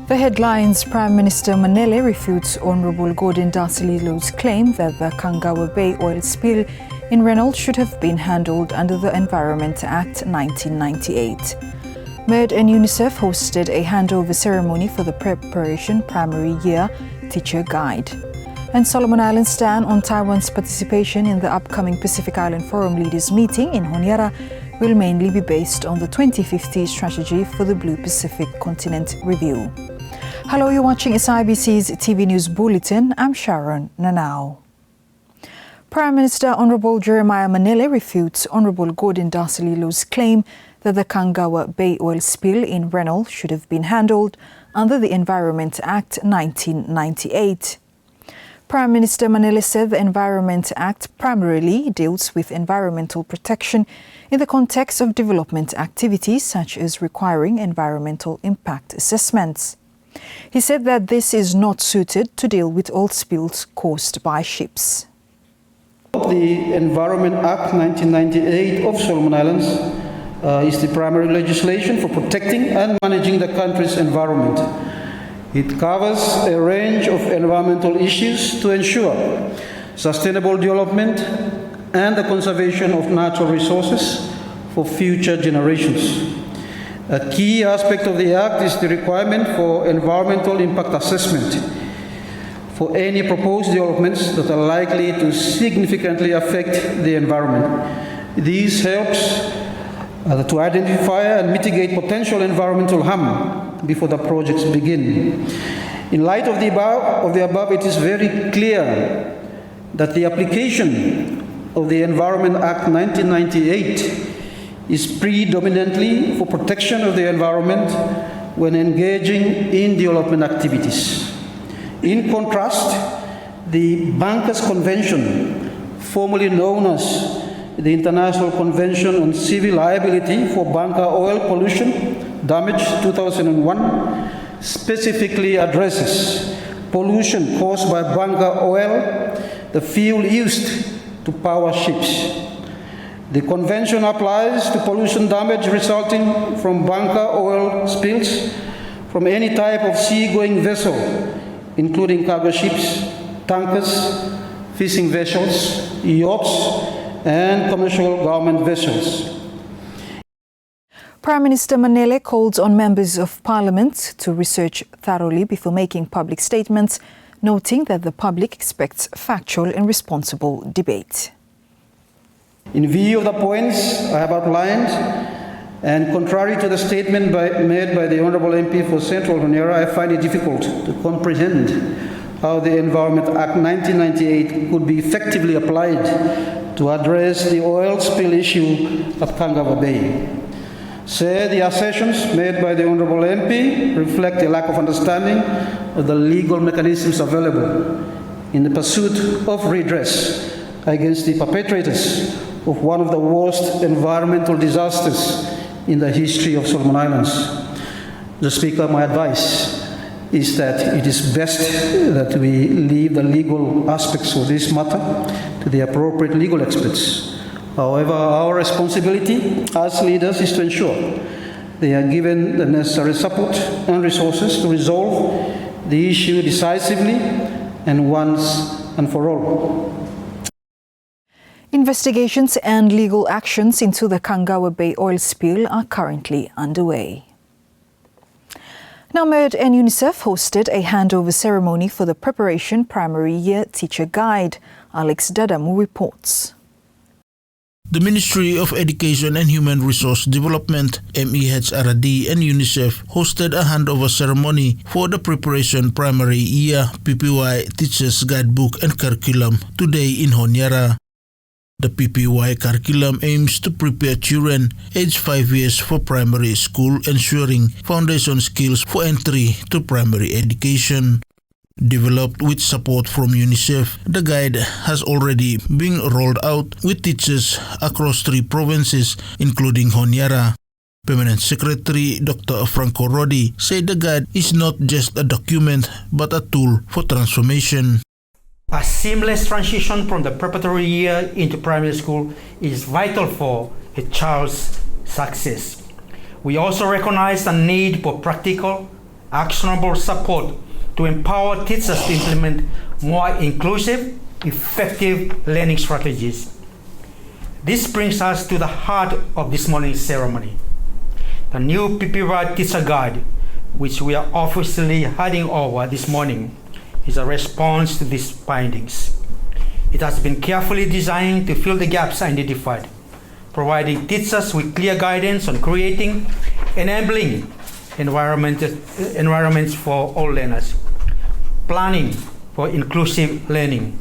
The headlines: Prime Minister Manele refutes Honourable Gordon Dasililo's claim that the Kangawa Bay oil spill in Rennell should have been handled under the Environment Act 1998. MERD and UNICEF hosted a handover ceremony for the Preparation Primary Year Teacher Guide. And Solomon Islands stand on Taiwan's participation in the upcoming Pacific Island Forum Leaders Meeting in Honiara will mainly be based on the 2050 strategy for the Blue Pacific Continent Review. Hello, you're watching SIBC's TV News Bulletin. I'm Sharon Nanau. Prime Minister Honourable Jeremiah Manele refutes Honourable Gordon Dasililo's claim that the Kangawa Bay oil spill in Rennell should have been handled under the Environment Act 1998. Prime Minister Manele said the Environment Act primarily deals with environmental protection in the context of development activities such as requiring environmental impact assessments. He said that this is not suited to deal with oil spills caused by ships. The Environment Act 1998 of Solomon Islands is the primary legislation for protecting and managing the country's environment. It covers a range of environmental issues to ensure sustainable development and the conservation of natural resources for future generations. A key aspect of the Act is the requirement for environmental impact assessment for any proposed developments that are likely to significantly affect the environment. This helps to identify and mitigate potential environmental harm before the projects begin. In light of the above, it is very clear that the application of the Environment Act 1998 is predominantly for protection of the environment when engaging in development activities. In contrast, the Bankers Convention, formerly known as the International Convention on Civil Liability for Bunker Oil Pollution Damage 2001, specifically addresses pollution caused by bunker oil, the fuel used to power ships. The convention applies to pollution damage resulting from bunker oil spills from any type of seagoing vessel, including cargo ships, tankers, fishing vessels, yachts, and commercial government vessels. Prime Minister Manele called on members of Parliament to research thoroughly before making public statements, noting that the public expects factual and responsible debate. In view of the points I have outlined, and contrary to the statement made by the Honourable MP for Central Honiara, I find it difficult to comprehend how the Environment Act 1998 could be effectively applied to address the oil spill issue at Kangawa Bay. Say the assertions made by the Honourable MP reflect a lack of understanding of the legal mechanisms available in the pursuit of redress against the perpetrators of one of the worst environmental disasters in the history of Solomon Islands. The Speaker, my advice is that it is best that we leave the legal aspects of this matter to the appropriate legal experts. However, our responsibility as leaders is to ensure they are given the necessary support and resources to resolve the issue decisively and once and for all. Investigations and legal actions into the Kangawa Bay oil spill are currently underway. Now, MERD and UNICEF hosted a handover ceremony for the Preparation Primary Year Teacher Guide. Alex Dadamu reports. The Ministry of Education and Human Resource Development, MEHRD, and UNICEF hosted a handover ceremony for the Preparation Primary Year PPY Teachers Guidebook and Curriculum today in Honiara. The PPY curriculum aims to prepare children aged 5 years for primary school, ensuring foundation skills for entry to primary education. Developed with support from UNICEF, the guide has already been rolled out with teachers across 3 provinces, including Honiara. Permanent Secretary Dr. Franco Rodi said the guide is not just a document but a tool for transformation. A seamless transition from the preparatory year into primary school is vital for a child's success. We also recognize the need for practical actionable support to empower teachers to implement more inclusive, effective learning strategies. This brings us to the heart of this morning's ceremony. The new PPY Teacher Guide, which we are officially handing over this morning, is a response to these findings. It has been carefully designed to fill the gaps identified, providing teachers with clear guidance on creating enabling environments for all learners, planning for inclusive learning,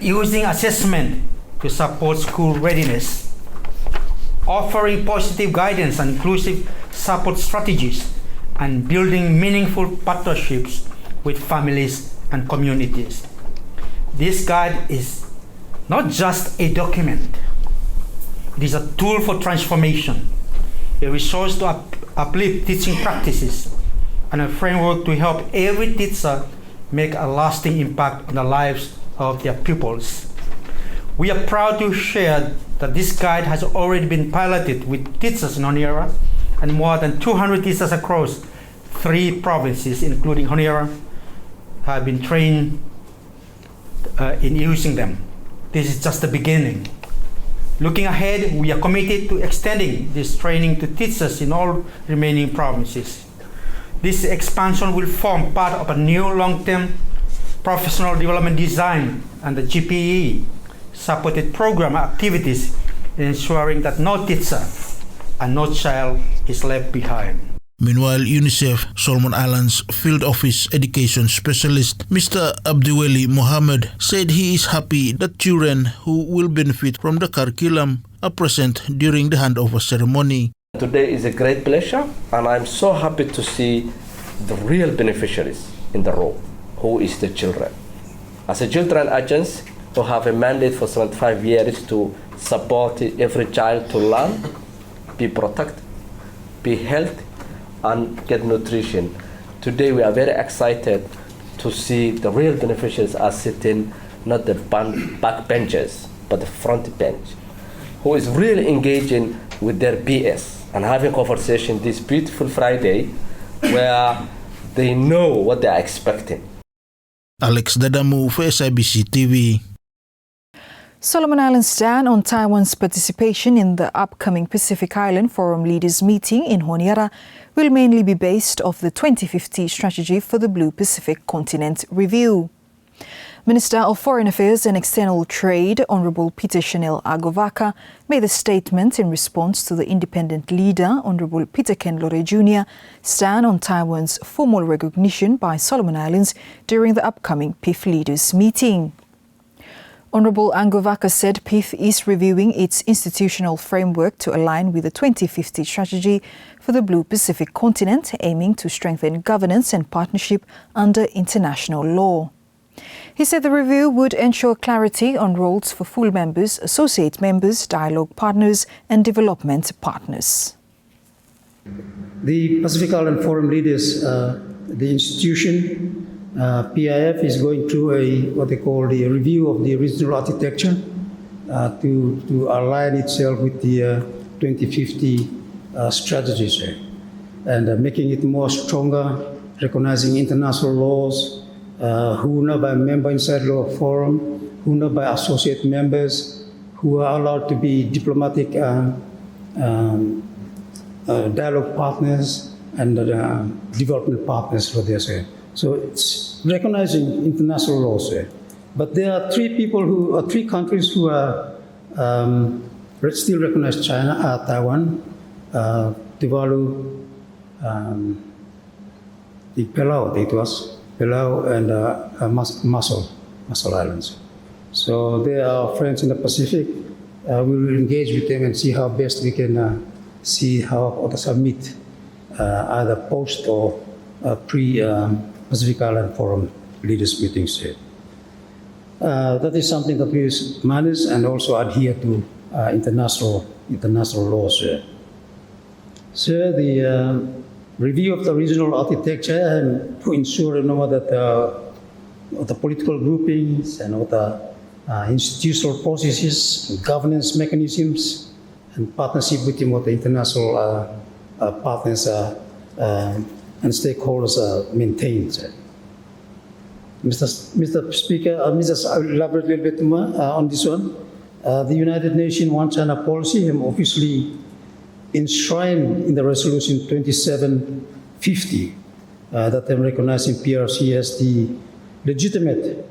using assessment to support school readiness, offering positive guidance and inclusive support strategies, and building meaningful partnerships with families and communities. This guide is not just a document, it is a tool for transformation, a resource to uplift teaching practices, and a framework to help every teacher make a lasting impact on the lives of their pupils. We are proud to share that this guide has already been piloted with teachers in Honiara, and more than 200 teachers across 3 provinces, including Honiara, have been trained in using them. This is just the beginning. Looking ahead, we are committed to extending this training to teachers in all remaining provinces. This expansion will form part of a new long-term professional development design and the GPE supported program activities, ensuring that no teacher and no child is left behind. Meanwhile, UNICEF Solomon Islands Field Office Education Specialist Mr. Abdiweli Mohammed said he is happy that children who will benefit from the curriculum are present during the handover ceremony. Today is a great pleasure, and I'm so happy to see the real beneficiaries in the role, who is the children. As a children agents who have a mandate for 75 years to support every child to learn, be protected, be healthy, and get nutrition. Today we are very excited to see the real beneficiaries are sitting not the back benches but the front bench, who is really engaging with their PS and having conversation this beautiful Friday where they know what they are expecting. Alex Dadamu for SIBC TV. Solomon Islands stand on Taiwan's participation in the upcoming Pacific Island Forum Leaders meeting in Honiara will mainly be based off the 2050 strategy for the Blue Pacific Continent review. Minister of Foreign Affairs and External Trade, Honorable Peter Chanel Agovaka, made a statement in response to the independent leader, Honorable Peter Ken Lore Jr., stand on Taiwan's formal recognition by Solomon Islands during the upcoming PIF Leaders meeting. Honorable Agovaka said PIF is reviewing its institutional framework to align with the 2050 strategy for the Blue Pacific Continent, aiming to strengthen governance and partnership under international law. He said the review would ensure clarity on roles for full members, associate members, dialogue partners and development partners. The Pacific Island Forum Leaders, the institution, PIF is going through what they call the review of the regional architecture to align itself with the 2050 strategies and making it more stronger, recognizing international laws, who are by member inside law forum, who are by associate members, who are allowed to be diplomatic dialogue partners and development partners for this. So it's recognizing international laws. But there are three countries who are still recognize China, Taiwan, Tuvalu, the Palau, it was Palau and Marshall Islands. So they are friends in the Pacific. We will engage with them and see how best we can see how to submit either post or pre-Pacific Island Forum Leaders meetings. That is something that we manage and also adhere to international laws. So the review of the regional architecture and to ensure that the political groupings and all the institutional processes, governance mechanisms, and partnership with the international partners and stakeholders are maintained. Mr. Speaker, I'll elaborate a little bit more on this one. The United Nations One China policy has obviously enshrined in the resolution 2750 that I'm recognizing PRC as the legitimate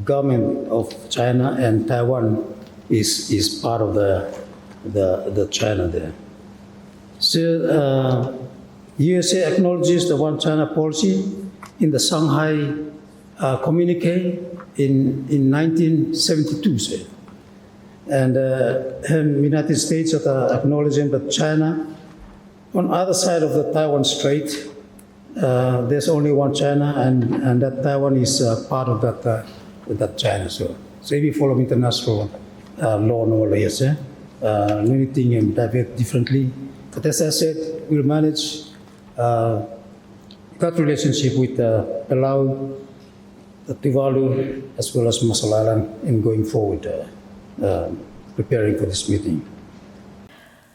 government of China, and Taiwan is part of the China there. So USA acknowledges the One China policy in the Shanghai communique in 1972. So. And United States are acknowledging that China, on other side of the Taiwan Strait, there's only one China, and that Taiwan is part of that China. So we follow international law and all yes, limiting and divert differently. But as I said, we'll manage that relationship with Palau, Tuvalu, as well as Masalalang in going forward, preparing for this meeting.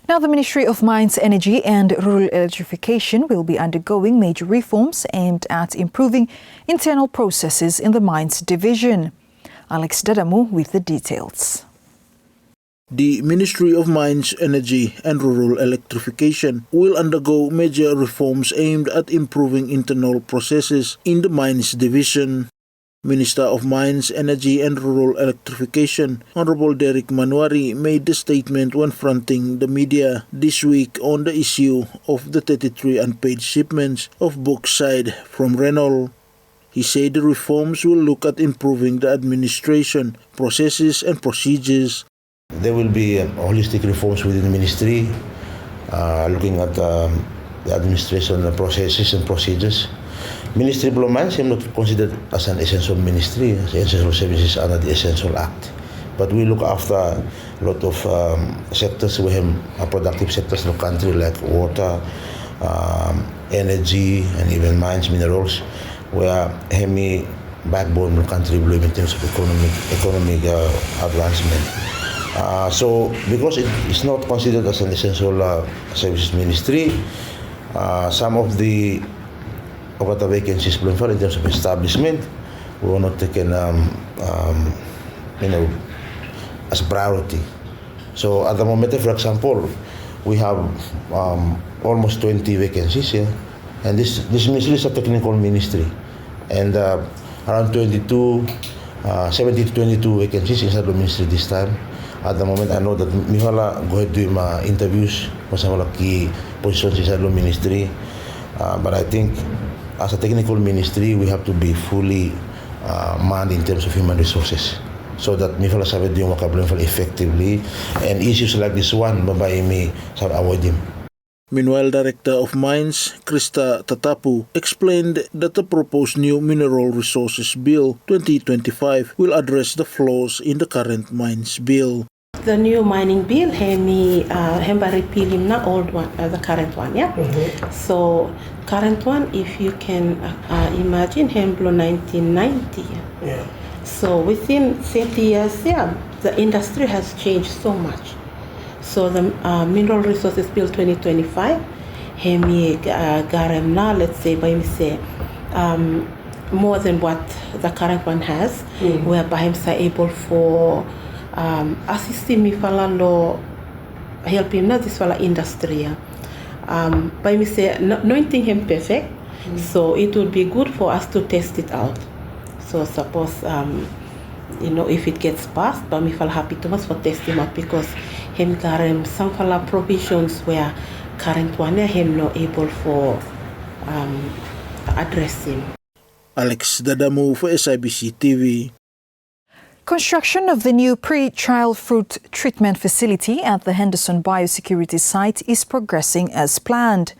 Now, the Ministry of Mines, Energy and Rural Electrification will be undergoing major reforms aimed at improving internal processes in the Mines Division. Alex Dadamu with the details. The Ministry of Mines, Energy and Rural Electrification will undergo major reforms aimed at improving internal processes in the Mines Division. Minister of Mines, Energy and Rural Electrification, Honorable Derek Manuari, made the statement when fronting the media this week on the issue of the 33 unpaid shipments of bauxite from Rennell. He said the reforms will look at improving the administration, processes and procedures. There will be holistic reforms within the ministry, looking at the administration processes and procedures. Ministry of Mines is not considered as an essential ministry, as essential services under the Essential Act. But we look after a lot of sectors. We have productive sectors in the country like water, energy, and even mines, minerals, where heavy backbone of the country will in terms of economic advancement. So because it is not considered as an essential services ministry, some of the vacancies in terms of establishment were not taken as priority. So at the moment, for example, we have almost 20 vacancies here, and this ministry is a technical ministry, and around 70 to 22 vacancies inside the ministry this time. At the moment, I know that Mihala go ahead doing interviews for some of the key positions inside the ministry, but I think as a technical ministry, we have to be fully manned in terms of human resources, so that Mihala sabi doing vocabulary effectively, and issues like this one, babae may avoid him. Meanwhile, Director of Mines, Krista Tatapu, explained that the proposed new Mineral Resources Bill 2025 will address the flaws in the current Mines Bill. The new mining bill, hemba repealing the old one, the current one, yeah. Mm-hmm. So current one, if you can imagine, hemblo 1990. Yeah. So within 30 years, yeah, the industry has changed so much. So the Mineral Resources Bill 2025, hemi garemna, let's say, by me say, more than what the current one has, whereby him are able for assisting me falalo helping na this fala industry. By me say anointing him perfect, so it would be good for us to test it out. So suppose if it gets passed, but me feel happy to us for testing out, because him got some fala provisions where current one him not able for address him. Alex Dadamu for SIBC TV. Construction of the new pre-trial fruit treatment facility at the Henderson Biosecurity site is progressing as planned.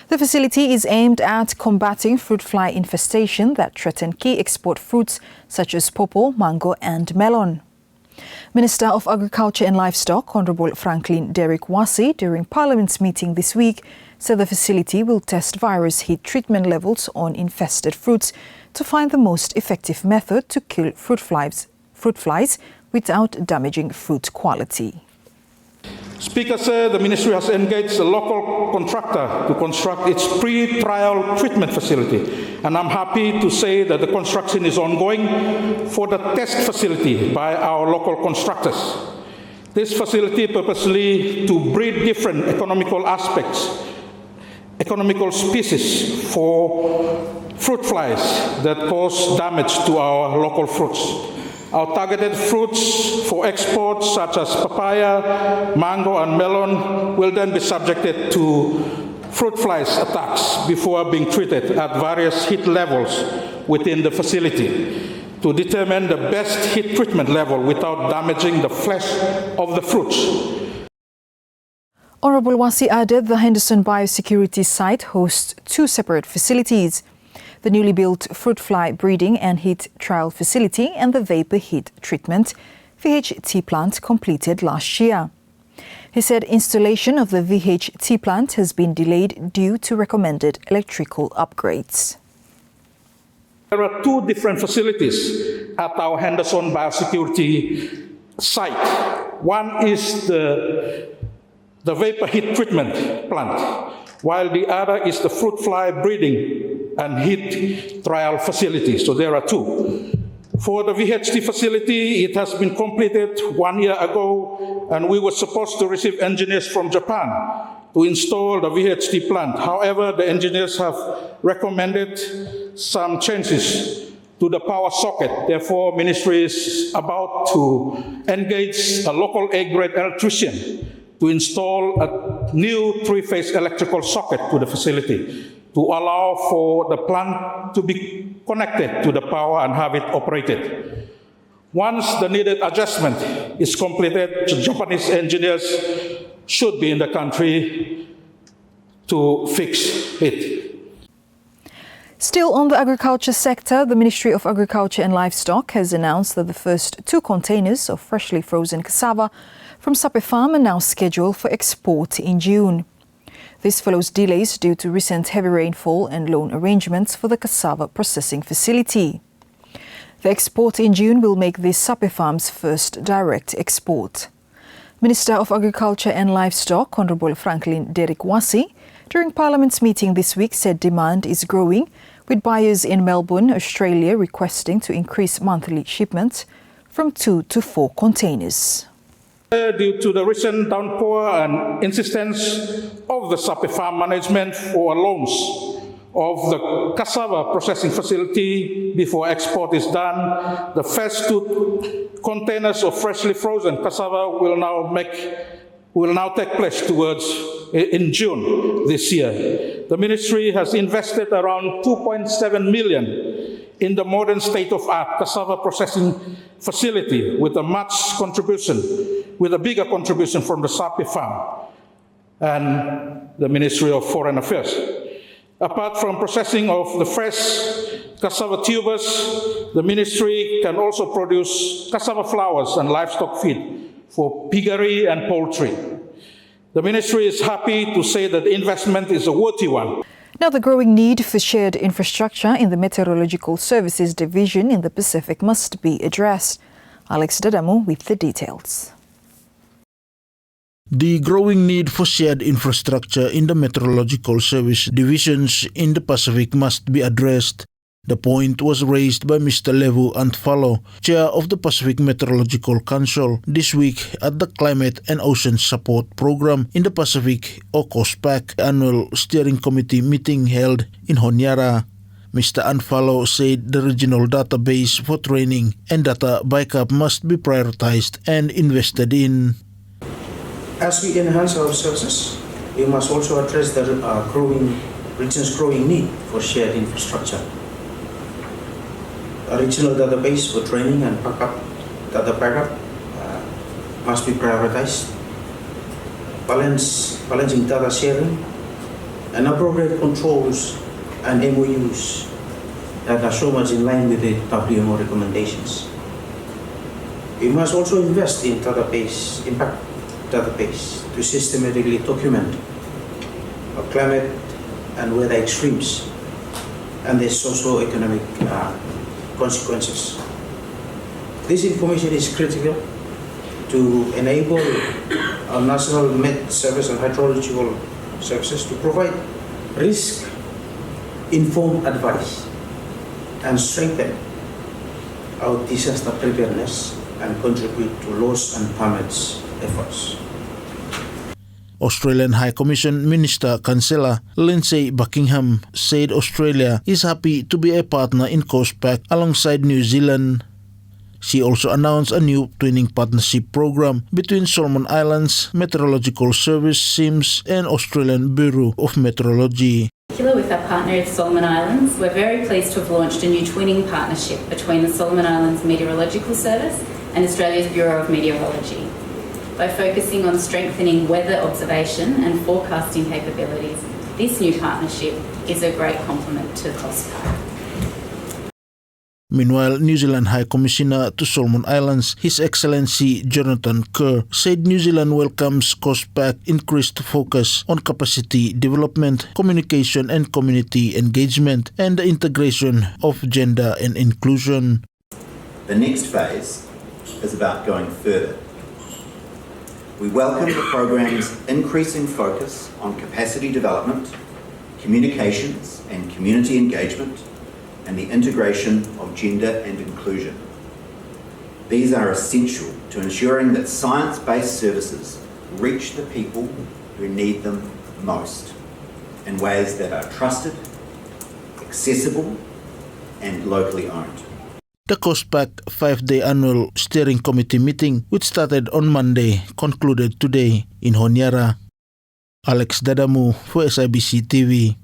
The facility is aimed at combating fruit fly infestation that threaten key export fruits such as pawpaw, mango and melon. Minister of Agriculture and Livestock, Honorable Franklin Derek Wasi, during Parliament's meeting this week, said the facility will test virus heat treatment levels on infested fruits to find the most effective method to kill fruit flies without damaging fruit quality. Speaker said the ministry has engaged a local contractor to construct its pre-trial treatment facility, and I'm happy to say that the construction is ongoing for the test facility by our local constructors. This facility purposely to breed different economical species for fruit flies that cause damage to our local fruits. Our targeted fruits for export, such as papaya, mango, and melon, will then be subjected to fruit flies attacks before being treated at various heat levels within the facility to determine the best heat treatment level without damaging the flesh of the fruits. Honorable Wasi added the Henderson Biosecurity site hosts two separate facilities: the newly built fruit fly breeding and heat trial facility and the vapor heat treatment VHT plant completed last year. He said installation of the VHT plant has been delayed due to recommended electrical upgrades. There are two different facilities at our Henderson Biosecurity site. One is the vapor heat treatment plant, while the other is the fruit fly breeding and heat trial facility. So there are two. For the VHT facility, it has been completed 1 year ago, and we were supposed to receive engineers from Japan to install the VHT plant. However, the engineers have recommended some changes to the power socket. Therefore, Ministry is about to engage a local A-grade electrician to install a new three-phase electrical socket to the facility to allow for the plant to be connected to the power and have it operated. Once the needed adjustment is completed, Japanese engineers should be in the country to fix it. Still on the agriculture sector, the Ministry of Agriculture and Livestock has announced that the first 2 containers of freshly frozen cassava from Sape Farm are now scheduled for export in June. This follows delays due to recent heavy rainfall and loan arrangements for the cassava processing facility. The export in June will make this Sape Farm's first direct export. Minister of Agriculture and Livestock, Honourable Franklin Derek Wasi, during Parliament's meeting this week said demand is growing, with buyers in Melbourne, Australia requesting to increase monthly shipments from 2 to 4 containers. Due to the recent downpour and insistence of the Sape Farm management for loans of the cassava processing facility before export is done, the first 2 containers of freshly frozen cassava will now take place in June this year. The Ministry has invested around 2.7 million in the modern state-of-art cassava processing facility with a bigger contribution from the Sape Farm and the Ministry of Foreign Affairs. Apart from processing of the fresh cassava tubers, the Ministry can also produce cassava flours and livestock feed for piggery and poultry. The Ministry is happy to say that the investment is a worthy one. Now, the growing need for shared infrastructure in the Meteorological Services Division in the Pacific must be addressed. Alex Dadamu with the details. The growing need for shared infrastructure in the Meteorological Service Divisions in the Pacific must be addressed. The point was raised by Mr. Levu Antfalo, Chair of the Pacific Meteorological Council, this week at the Climate and Ocean Support Program in the Pacific, or COSPAC, annual steering committee meeting held in Honiara. Mr. Antfalo said the regional database for training and data backup must be prioritized and invested in. As we enhance our services, we must also address the region's growing need for shared infrastructure. A regional database for training and data backup must be prioritized. Balancing data sharing and appropriate controls and MOUs that are so much in line with the WMO recommendations. We must also invest in impact database to systematically document climate and weather extremes and their socio-economic consequences. This information is critical to enable National Met Service and Hydrological Services to provide risk-informed advice and strengthen our disaster preparedness and contribute to loss and damage efforts. Australian High Commission Minister Chancellor Lindsay Buckingham said Australia is happy to be a partner in COSPAC alongside New Zealand. She also announced a new twinning partnership program between Solomon Islands Metrological Service SIMS and Australian Bureau of Meteorology. With our partner at Solomon Islands, we're very pleased to have launched a new twinning partnership between the Solomon Islands Meteorological Service and Australia's Bureau of Meteorology. By focusing on strengthening weather observation and forecasting capabilities, this new partnership is a great complement to COSPAC. Meanwhile, New Zealand High Commissioner to Solomon Islands, His Excellency Jonathan Kerr, said New Zealand welcomes COSPAC's increased focus on capacity development, communication and community engagement, and the integration of gender and inclusion. The next phase is about going further. We welcome the program's increasing focus on capacity development, communications and community engagement, and the integration of gender and inclusion. These are essential to ensuring that science-based services reach the people who need them most in ways that are trusted, accessible, and locally owned. The COSPAC 5-day annual steering committee meeting, which started on Monday, concluded today in Honiara. Alex Dadamu for SIBC TV.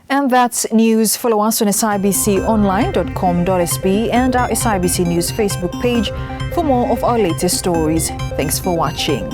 And that's news. Follow us on sibconline.com.sb and our SIBC News Facebook page for more of our latest stories. Thanks for watching.